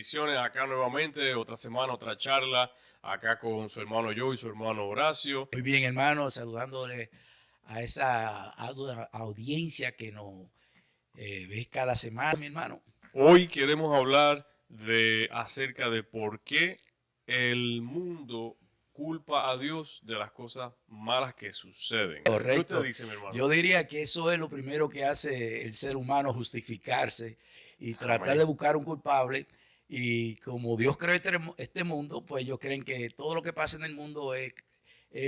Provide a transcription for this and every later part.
bendiciones acá nuevamente, otra semana, otra charla, acá con su hermano Joe y su hermano Horacio. Muy bien, hermano, saludándole a esa audiencia que nos ve cada semana, mi hermano. Hoy queremos hablar acerca de por qué el mundo culpa a Dios de las cosas malas que suceden. ¿Qué usted Correcto. dice, mi hermano? Yo diría que eso es lo primero que hace el ser humano, justificarse y tratar de Amén. buscar un culpable. Y como Dios creó este mundo, pues ellos creen que todo lo que pasa en el mundo es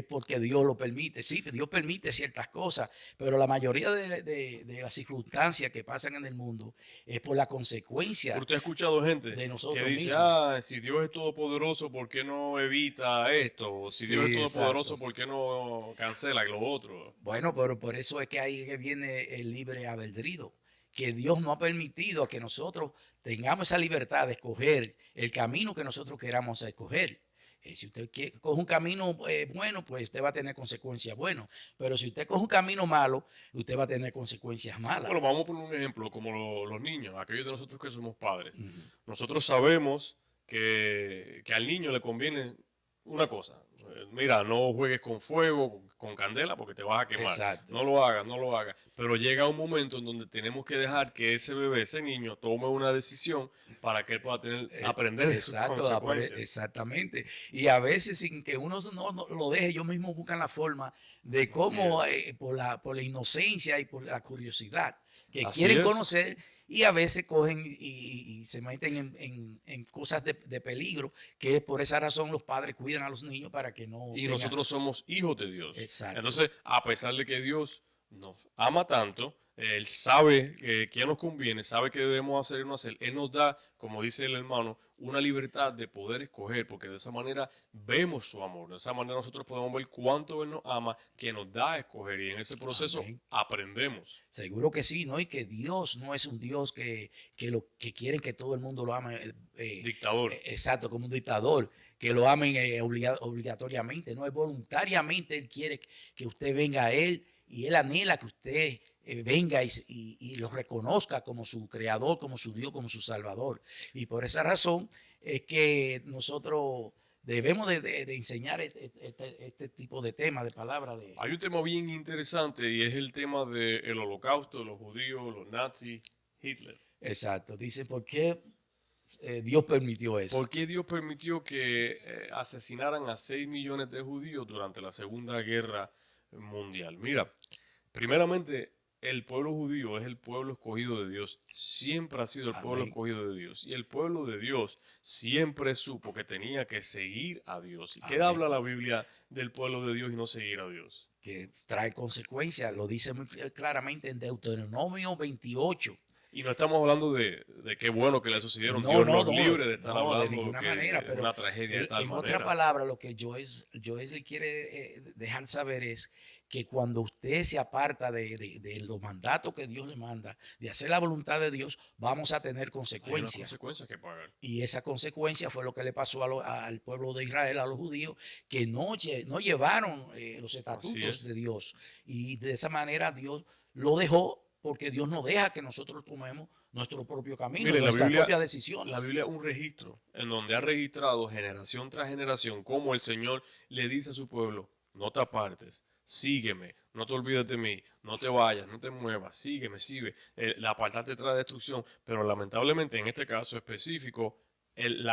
porque Dios lo permite. Sí, Dios permite ciertas cosas, pero la mayoría de las circunstancias que pasan en el mundo es por la consecuencia Usted ha escuchado gente de que nosotros dice, mismos. si Dios es todopoderoso, ¿por qué no evita esto? O si Dios es Sí, todopoderoso, exacto. ¿por qué no cancela lo otro? Bueno, pero por eso es que ahí que viene el libre albedrío, que Dios no ha permitido que nosotros tengamos esa libertad de escoger el camino que nosotros queramos escoger. Si usted coge un camino bueno, pues usted va a tener consecuencias buenas. Pero si usted coge un camino malo, usted va a tener consecuencias malas. Bueno, vamos a poner un ejemplo, como los niños, aquellos de nosotros que somos padres. Nosotros sabemos que al niño le conviene una cosa. Mira, no juegues con fuego, con candela, porque te vas a quemar. Exacto. No lo hagas, no lo hagas. Pero llega un momento en donde tenemos que dejar que ese bebé, ese niño, tome una decisión para que él pueda aprender de sus Exacto, consecuencias. exactamente. Y a veces sin que uno no lo deje, ellos mismos buscan la forma de Así cómo, es. por la inocencia y por la curiosidad, que Así quieren es. conocer y a veces cogen y se meten en cosas de peligro, que por esa razón los padres cuidan a los niños para que no Y tengan. nosotros somos hijos de Dios. Exacto. Entonces, a pesar de que Dios nos ama tanto, Él sabe qué nos conviene, sabe qué debemos hacer y no hacer. Él nos da, como dice el hermano, una libertad de poder escoger, porque de esa manera vemos su amor. De esa manera nosotros podemos ver cuánto Él nos ama, que nos da a escoger. Y en ese proceso Amén. aprendemos. Seguro que sí, ¿no? Y que Dios no es un Dios que quiere que todo el mundo lo ame, Dictador. exacto, como un dictador, que lo amen obligatoriamente, no es voluntariamente. Él quiere que usted venga a Él y Él anhela que usted venga y lo reconozca como su creador, como su Dios, como su Salvador. Y por esa razón es que nosotros debemos de enseñar este tipo de temas, de palabras. Hay un tema bien interesante y es el tema del holocausto, los judíos, los nazis, Hitler. Exacto, dice, ¿por qué Dios permitió eso? ¿Por qué Dios permitió que asesinaran a 6 millones de judíos durante la Segunda Guerra Mundial? Mira, primeramente, el pueblo judío es el pueblo escogido de Dios. Siempre ha sido el pueblo Amén. escogido de Dios. Y el pueblo de Dios siempre supo que tenía que seguir a Dios. ¿Y qué Amén. habla la Biblia del pueblo de Dios y no seguir a Dios? Que trae consecuencias, lo dice muy claramente en Deuteronomio 28. Y no estamos hablando de qué bueno que le sucedieron. No, Dios no, nos no, libre de estar no, de hablando ninguna manera, que es pero una tragedia de tal en otra manera. palabra, lo que Joes le quiere dejar saber es que cuando usted se aparta de los mandatos que Dios le manda, de hacer la voluntad de Dios, vamos a tener Hay una consecuencias. consecuencia que pagar. Y esa consecuencia fue lo que le pasó al pueblo de Israel, a los judíos, que no llevaron los Así estatutos es. de Dios. Y de esa manera Dios lo dejó, porque Dios no deja que nosotros tomemos nuestro propio camino, Mire, nuestras propias la decisiones. Biblia es un registro en donde ha registrado generación tras generación cómo el Señor le dice a su pueblo, no te apartes, sígueme, no te olvides de mí, no te vayas, no te muevas, sígueme, sigue. La apartarte trae destrucción, pero lamentablemente en este caso específico, el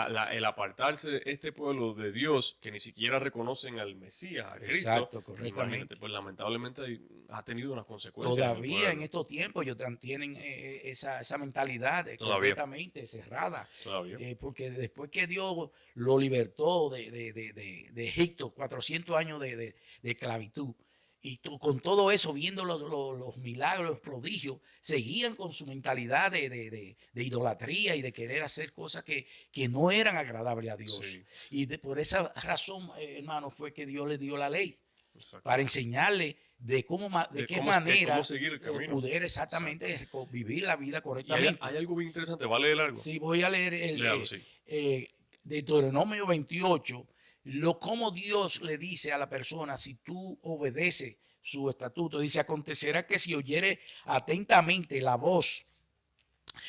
apartarse de este pueblo de Dios, que ni siquiera reconocen al Mesías, a Cristo, Exacto, pues imagínate, correctamente. pues lamentablemente ha tenido unas consecuencias en el Todavía en pueblo. estos tiempos ellos tienen esa mentalidad Todavía, completamente cerrada, todavía. porque después que Dios lo libertó de Egipto, 400 años de esclavitud, y con todo eso, viendo los milagros, los prodigios, seguían con su mentalidad de idolatría y de querer hacer cosas que no eran agradables a Dios. Sí, Y por esa razón, hermano, fue que Dios le dio la ley exacto. para enseñarle de qué Cómo manera seguir el camino. poder Exacto. exactamente vivir la vida Y hay, correctamente. hay algo bien interesante, ¿va a leer algo? Si voy a leer Léalo, sí. Deuteronomio 28, cómo Dios le dice a la persona, si tú obedeces su estatuto, dice, acontecerá que si oyere atentamente la voz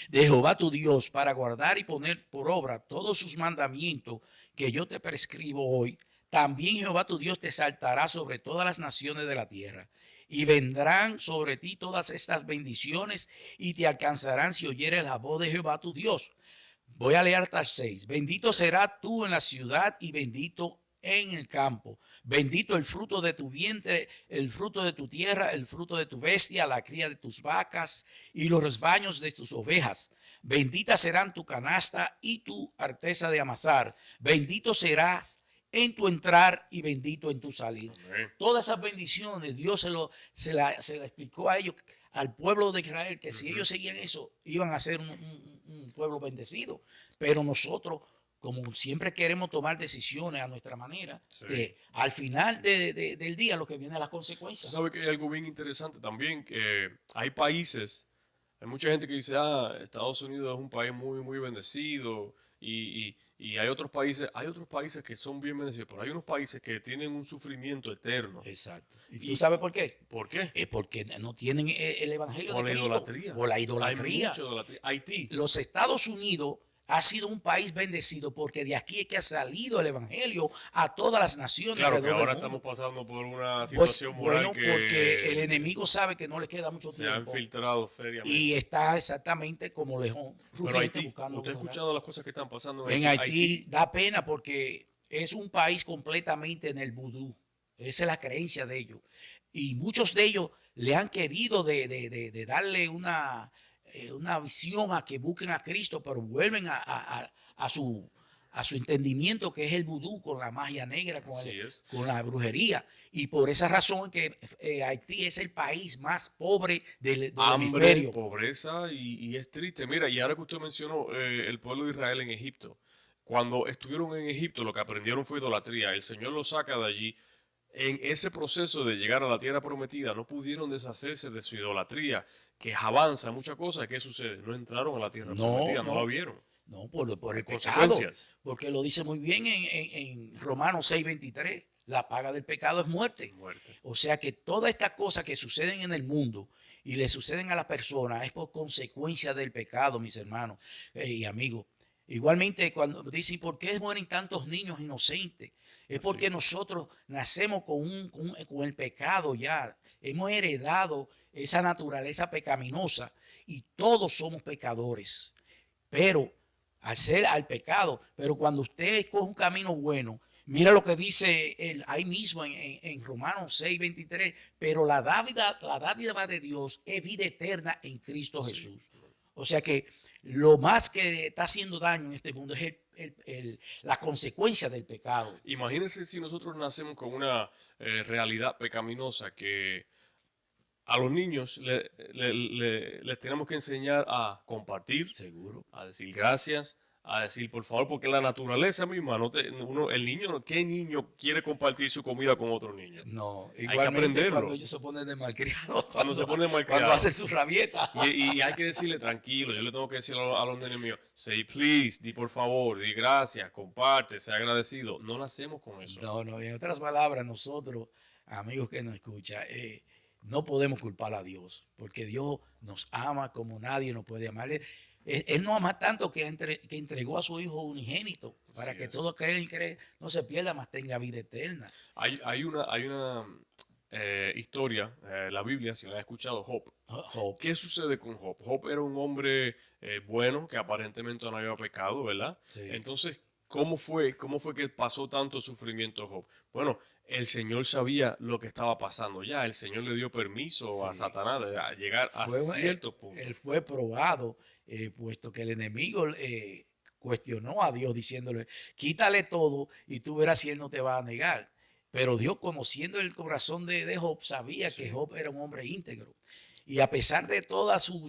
de Jehová tu Dios para guardar y poner por obra todos sus mandamientos que yo te prescribo hoy, también Jehová tu Dios te exaltará sobre todas las naciones de la tierra. Y vendrán sobre ti todas estas bendiciones y te alcanzarán si oyeres la voz de Jehová tu Dios. Voy a leer hasta el 6. Bendito será tú en la ciudad y bendito en el campo. Bendito el fruto de tu vientre, el fruto de tu tierra, el fruto de tu bestia, la cría de tus vacas y los rebaños de tus ovejas. Bendita serán tu canasta y tu arteza de amasar. Bendito serás en tu entrar y bendito en tu salir. Amén. Todas esas bendiciones Dios se la explicó a ellos, al pueblo de Israel, que si ellos seguían eso, iban a ser un pueblo bendecido. Pero nosotros, como siempre queremos tomar decisiones a nuestra manera, Sí. al final del día lo que viene es las consecuencias. Usted sabe que hay algo bien interesante también, que hay países, hay mucha gente que dice, Estados Unidos es un país muy, muy bendecido y hay otros países que son bien bendecidos, pero hay unos países que tienen un sufrimiento eterno. Exacto. ¿Y Y- tú sabes por qué? ¿Por qué? Es porque no tienen el evangelio Por de la Cristo. idolatría. Por la Hay idolatría. mucha idolatría. Haití. Los Estados Unidos ha sido un país bendecido porque de aquí es que ha salido el evangelio a todas las naciones. Claro que alrededor ahora del mundo. estamos pasando por una Pues, situación moral bueno, porque el que enemigo sabe que no le queda mucho se ha tiempo infiltrado feriamente. y está exactamente como león Pero rugiente Haití, buscando ¿usted ha devorar. escuchado las cosas que están pasando En Haití da pena porque es un país completamente en el vudú. Esa es la creencia de ellos. Y muchos de ellos le han querido de darle una visión a que busquen a Cristo, pero vuelven a su entendimiento, que es el vudú, con la magia negra, Así es. con la brujería. Y por esa razón que Haití es el país más pobre del Hambre, hemisferio. pobreza y es triste. Mira, y ahora que usted mencionó el pueblo de Israel en Egipto, cuando estuvieron en Egipto lo que aprendieron fue idolatría. El Señor los saca de allí. En ese proceso de llegar a la tierra prometida no pudieron deshacerse de su idolatría, que avanza muchas cosas. ¿Qué sucede? No entraron a la tierra prometida, no la vieron. No, por el pecado. Consecuencias. Porque lo dice muy bien en Romanos 6:23. La paga del pecado es muerte. Muerte. O sea que todas estas cosas que suceden en el mundo y le suceden a las personas es por consecuencia del pecado, mis hermanos y amigos. Igualmente, cuando dicen, ¿por qué mueren tantos niños inocentes? Es porque nosotros nacemos con el pecado ya. Hemos heredado esa naturaleza pecaminosa y todos somos pecadores. Pero al pecado, pero cuando usted escoge un camino bueno, mira lo que dice ahí mismo en Romanos 6:23, pero la dádiva de Dios es vida eterna en Cristo Jesús. O sea que lo más que está haciendo daño en este mundo es la consecuencia del pecado. Imagínense si nosotros nacemos con una realidad pecaminosa que a los niños les tenemos que enseñar a compartir, Seguro. a decir gracias, a decir por favor, porque la naturaleza misma, el niño, ¿qué niño quiere compartir su comida con otro niño? No, que igualmente aprenderlo. cuando ellos se ponen de malcriados, Cuando se ponen malcriados. cuando hacen su rabieta. Y hay que decirle tranquilo, yo le tengo que decir a los nenes míos, say please, di por favor, di gracias, comparte, sea agradecido. No nacemos con eso. No, en otras palabras, nosotros, amigos que nos escuchan, no podemos culpar a Dios, porque Dios nos ama como nadie nos puede amar. Él nos ama tanto que entregó a su Hijo unigénito para Así que es. todo aquel que cree no se pierda, mas tenga vida eterna. Hay una historia, la Biblia, si la has escuchado, Job. Job. ¿Qué sucede con Job? Job era un hombre bueno que aparentemente no había pecado, ¿verdad? Sí. Entonces, ¿cómo fue que pasó tanto sufrimiento Job? Bueno, el Señor sabía lo que estaba pasando ya. El Señor le dio permiso a Satanás de llegar a cierto punto. Él fue probado, puesto que el enemigo cuestionó a Dios diciéndole, quítale todo y tú verás si él no te va a negar. Pero Dios, conociendo el corazón de Job, sabía que Job era un hombre íntegro. Y a pesar de toda su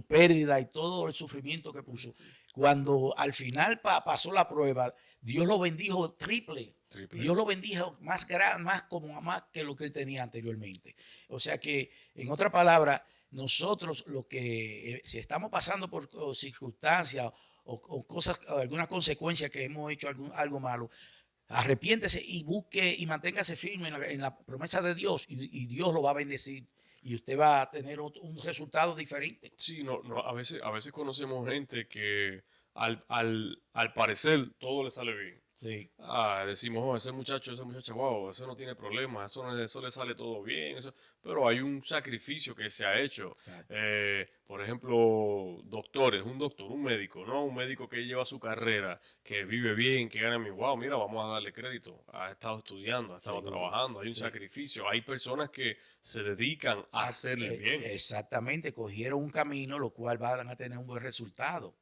pérdida y todo el sufrimiento que puso, cuando al final pasó la prueba, Dios lo bendijo triple. Dios lo bendijo más que lo que él tenía anteriormente. O sea que, en otra palabra, nosotros si estamos pasando por circunstancias o cosas, o alguna consecuencia que hemos hecho algo malo, arrepiéntese y busque y manténgase firme en la promesa de Dios y Dios lo va a bendecir y usted va a tener un resultado diferente. Sí, a veces conocemos gente que al parecer todo le sale bien. Sí, Decimos, oh, ese muchacho, esa muchacha, wow, ese no tiene problemas, eso le sale todo bien, pero hay un sacrificio que se ha hecho. exacto. Por ejemplo, doctores, un doctor, un médico, ¿no? Un médico que lleva su carrera, que vive bien, que gana bien, wow, mira, vamos a darle crédito. Ha estado estudiando, ha estado Seguro. trabajando, hay un Sí. sacrificio. Hay personas que se dedican a hacerle bien. Exactamente, cogieron un camino, lo cual van a tener un buen resultado.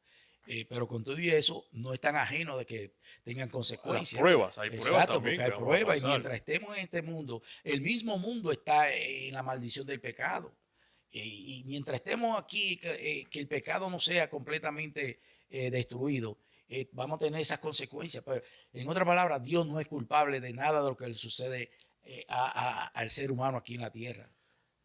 Pero con todo y eso, no están ajenos de que tengan consecuencias. Hay pruebas Exacto, también porque que hay vamos a pruebas y pasar. mientras estemos en este mundo, el mismo mundo está en la maldición del pecado. Y mientras estemos aquí, que el pecado no sea completamente destruido, vamos a tener esas consecuencias. Pero en otras palabras, Dios no es culpable de nada de lo que le sucede al ser humano aquí en la tierra,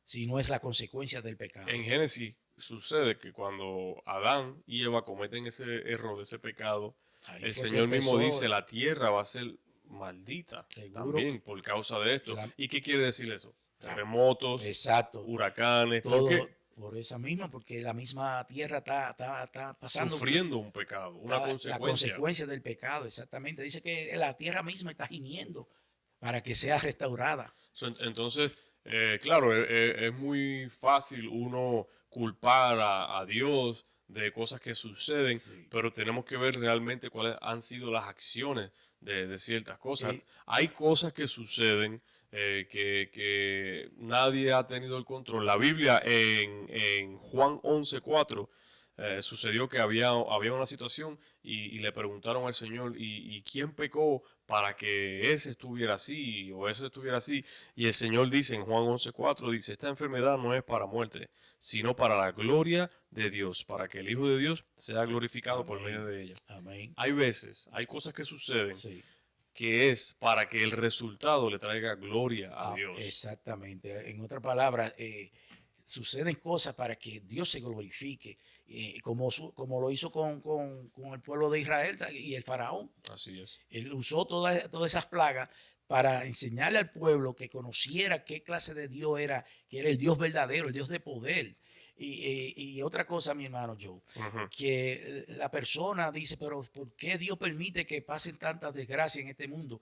sino es la consecuencia del pecado. En Génesis sucede que cuando Adán y Eva cometen ese error, ese pecado, Ahí el fue que Señor mismo empezó, dice, la tierra va a ser maldita seguro, también por causa de y esto. ¿Y qué quiere decir eso? ah, Terremotos, exacto, huracanes, ¿por todo qué? por esa misma, porque la misma tierra está pasando Sufriendo un pecado, una la consecuencia. consecuencia del pecado, exactamente. Dice que la tierra misma está gimiendo para que sea restaurada. Entonces, claro, es muy fácil uno culpar a Dios de cosas que suceden, Sí. pero tenemos que ver realmente cuáles han sido las acciones de ciertas cosas. Eh, Hay cosas que suceden que nadie ha tenido el control. La Biblia en Juan 11:4 sucedió que había una situación y le preguntaron al Señor, ¿y quién pecó para que ese estuviera así o ese estuviera así? Y el Señor dice en Juan 11:4, dice, esta enfermedad no es para muerte, sino para la gloria de Dios, para que el Hijo de Dios sea glorificado por medio amén, de ella. amén. Hay veces, hay cosas que suceden Sí. que es para que el resultado le traiga gloria a Dios. Exactamente. En otras palabras, suceden cosas para que Dios se glorifique, como lo hizo con el pueblo de Israel y el faraón. Así es. Él usó todas esas plagas para enseñarle al pueblo que conociera qué clase de Dios era, que era el Dios verdadero, el Dios de poder. Y otra cosa, mi hermano Joe, Ujú. que la persona dice, pero ¿por qué Dios permite que pasen tantas desgracias en este mundo?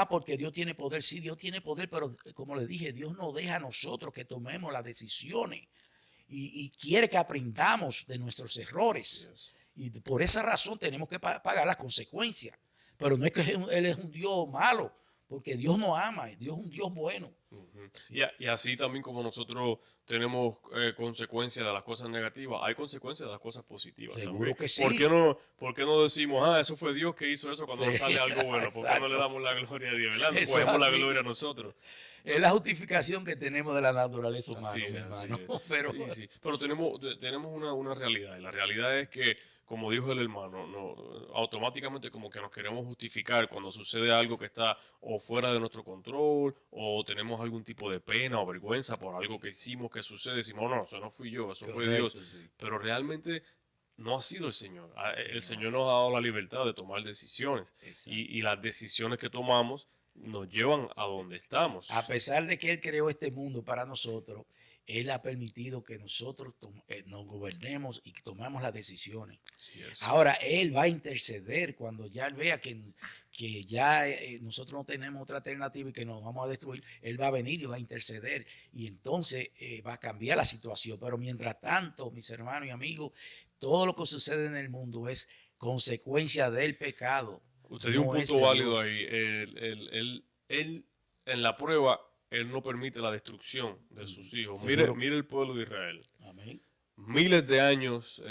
Porque Dios tiene poder. Sí, Dios tiene poder, pero como le dije, Dios nos deja a nosotros que tomemos las decisiones y quiere que aprendamos de nuestros Así errores. es. Y por esa razón tenemos que pagar las consecuencias. Pero no es que Él es un Dios malo, porque Dios nos ama, Dios es un Dios bueno. Ujú. Y así también como nosotros tenemos consecuencias de las cosas negativas, hay consecuencias de las cosas positivas también. Seguro que sí. Por qué no decimos, eso fue Dios que hizo eso cuando Sí. nos sale algo bueno? ¿Por qué no le Exacto. damos la gloria a Dios? ¿Verdad? No Eso es cogemos la así. gloria a nosotros. Es la justificación que tenemos de la naturaleza Así humana, mi es, así hermano. es. Pero Sí, sí. Pero tenemos una realidad. Y la realidad es que, como dijo el hermano, no, automáticamente como que nos queremos justificar cuando sucede algo que está o fuera de nuestro control o tenemos algún tipo de pena o vergüenza por algo que hicimos que sucede. Decimos, no, eso no fui yo, eso fue Dios. correcto, sí. Pero realmente no ha sido el Señor. El No, Señor nos ha dado la libertad de tomar decisiones. exacto. Y las decisiones que tomamos nos llevan a donde A estamos. pesar de que Él creó este mundo para nosotros, Él ha permitido que nosotros nos gobernemos y que tomemos las decisiones. Así es. Ahora Él va a interceder cuando ya Él vea que ya nosotros no tenemos otra alternativa y que nos vamos a destruir. Él va a venir y va a interceder y entonces va a cambiar la situación. Pero mientras tanto, mis hermanos y amigos, todo lo que sucede en el mundo es consecuencia del pecado, Usted dio un no es punto de válido Dios. ahí. Él, en la prueba, él no permite la destrucción de sus hijos. Seguro. Mire el pueblo de Israel. Amén. Miles de años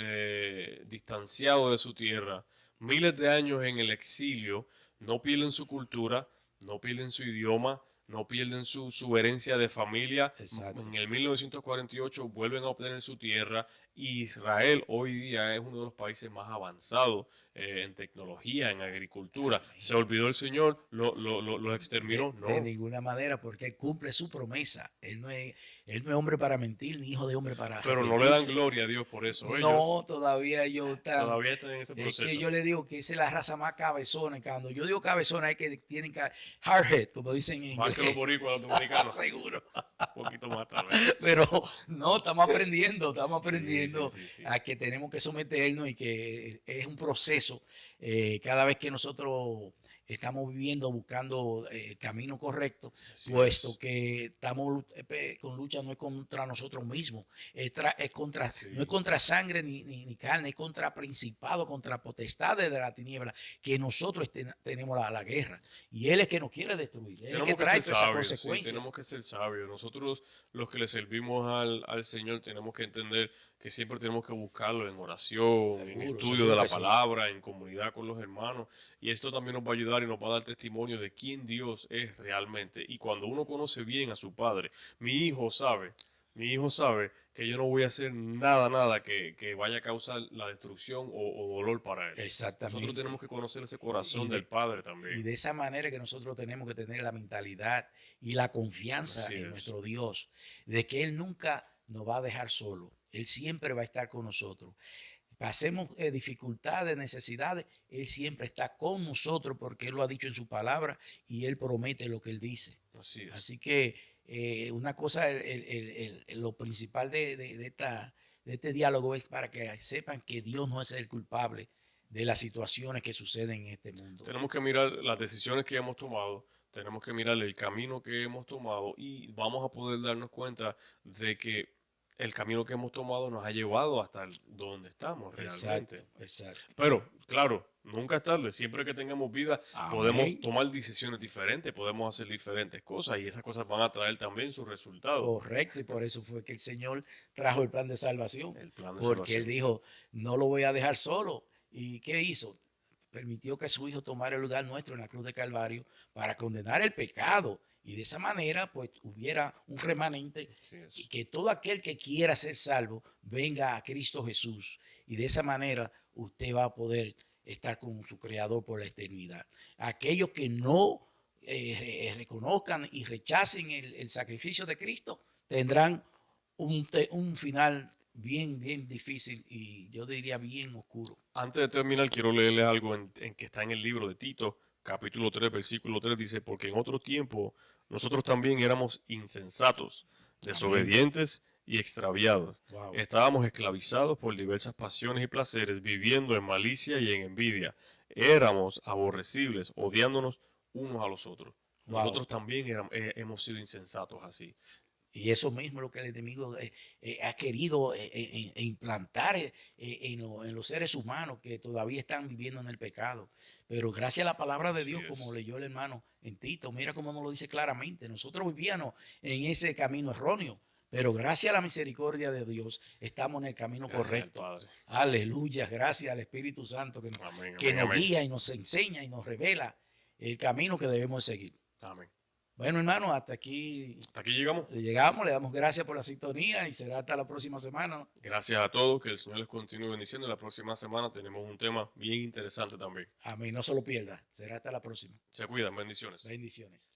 distanciado de su tierra, miles de años en el exilio, no pierden su cultura, no pierden su idioma, no pierden su herencia de familia. Exacto. En el 1948 vuelven a obtener su tierra. Y Israel hoy día es uno de los países más avanzados en tecnología, en agricultura. Amén. ¿Se olvidó el Señor? ¿Lo exterminó? De No. ninguna manera, porque Él cumple su promesa. Él Él no es hombre para mentir, ni hijo de hombre para Pero no le dan arrepentirse. gloria a Dios por eso. No, Ellos todavía ellos están. todavía están en ese Es que proceso. yo le digo que esa es la raza más cabezona. Y cuando yo digo cabezona es que tienen hardhead, como dicen en Más que los inglés. boricuas, los dominicanos. Seguro. Un poquito más tal vez. Pero no, estamos Sí, aprendiendo sí, sí, sí. a que tenemos que someternos y que es un proceso. Cada vez que nosotros estamos viviendo, buscando el camino correcto, Así puesto es. que estamos con lucha no es contra nosotros mismos, es contra, Sí. no es contra sangre ni carne, es contra principados, contra potestades de la tiniebla, que nosotros tenemos la guerra. Y Él es que nos quiere destruir, Él es Tenemos que que trae ser todas esas sabios, sí, consecuencias. tenemos que ser sabios. Nosotros, los que le servimos al Señor, tenemos que entender que siempre tenemos que buscarlo en oración, en Seguro, estudio seguro de la que sí. palabra, en comunidad con los hermanos. Y esto también nos va a ayudar y nos va a dar testimonio de quién Dios es realmente. Y cuando uno conoce bien a su Padre, mi hijo sabe que yo no voy a hacer nada que vaya a causar la destrucción o dolor para él. Nosotros Exactamente. tenemos que conocer ese Y corazón de, del Padre y también. de esa manera que nosotros tenemos que tener la mentalidad y la confianza Así en es. nuestro Dios, de que Él nunca nos va a dejar solo. Él siempre va a estar con nosotros. Pasemos dificultades, necesidades, Él siempre está con nosotros porque Él lo ha dicho en su palabra y Él promete lo que Él dice. Así es. Así que una cosa, lo principal de este diálogo es para que sepan que Dios no es el culpable de las situaciones que suceden en este mundo. Tenemos que mirar las decisiones que hemos tomado, tenemos que mirar el camino que hemos tomado y vamos a poder darnos cuenta de que el camino que hemos tomado nos ha llevado hasta donde estamos Exacto, realmente. exacto. Pero, claro, nunca es tarde. Siempre que tengamos vida, podemos Amén. tomar decisiones diferentes, podemos hacer diferentes cosas y esas cosas van a traer también sus resultados. Correcto, y por eso fue que el Señor trajo el plan de salvación. El plan de Porque Él salvación. dijo, no lo voy a dejar solo. ¿Y qué hizo? Permitió que su Hijo tomara el lugar nuestro en la cruz de Calvario para condenar el pecado. Y de esa manera, pues, hubiera un remanente Así y es. que todo aquel que quiera ser salvo venga a Cristo Jesús. Y de esa manera usted va a poder estar con su Creador por la eternidad. Aquellos que no reconozcan y rechacen el sacrificio de Cristo tendrán un final bien difícil y yo diría bien oscuro. Antes de terminar, quiero leerles algo en que está en el libro de Tito, capítulo 3, versículo 3, dice, porque en otro tiempo nosotros también éramos insensatos, desobedientes y extraviados. Wow. Estábamos esclavizados por diversas pasiones y placeres, viviendo en malicia y en envidia. Éramos aborrecibles, odiándonos unos a los otros. Wow. Nosotros también hemos sido insensatos así. Y eso mismo es lo que el enemigo ha querido implantar en los seres humanos que todavía están viviendo en el pecado. Pero gracias a la palabra de Así Dios, es. como leyó el hermano en Tito, mira cómo nos lo dice claramente. Nosotros vivíamos en ese camino erróneo, pero gracias a la misericordia de Dios estamos en el camino Gracias al correcto. Padre. Aleluya, gracias al Espíritu Santo Amén, que amén, nos amén. guía y nos enseña y nos revela el camino que debemos seguir. Amén. Bueno, hermano, hasta aquí Hasta aquí llegamos. llegamos, le damos gracias por la sintonía y será hasta la próxima semana. Gracias a todos, que el Señor les continúe bendiciendo. La próxima semana tenemos un tema bien interesante también. Amén, no se lo pierda. Será hasta la próxima. Se cuidan, bendiciones. Bendiciones.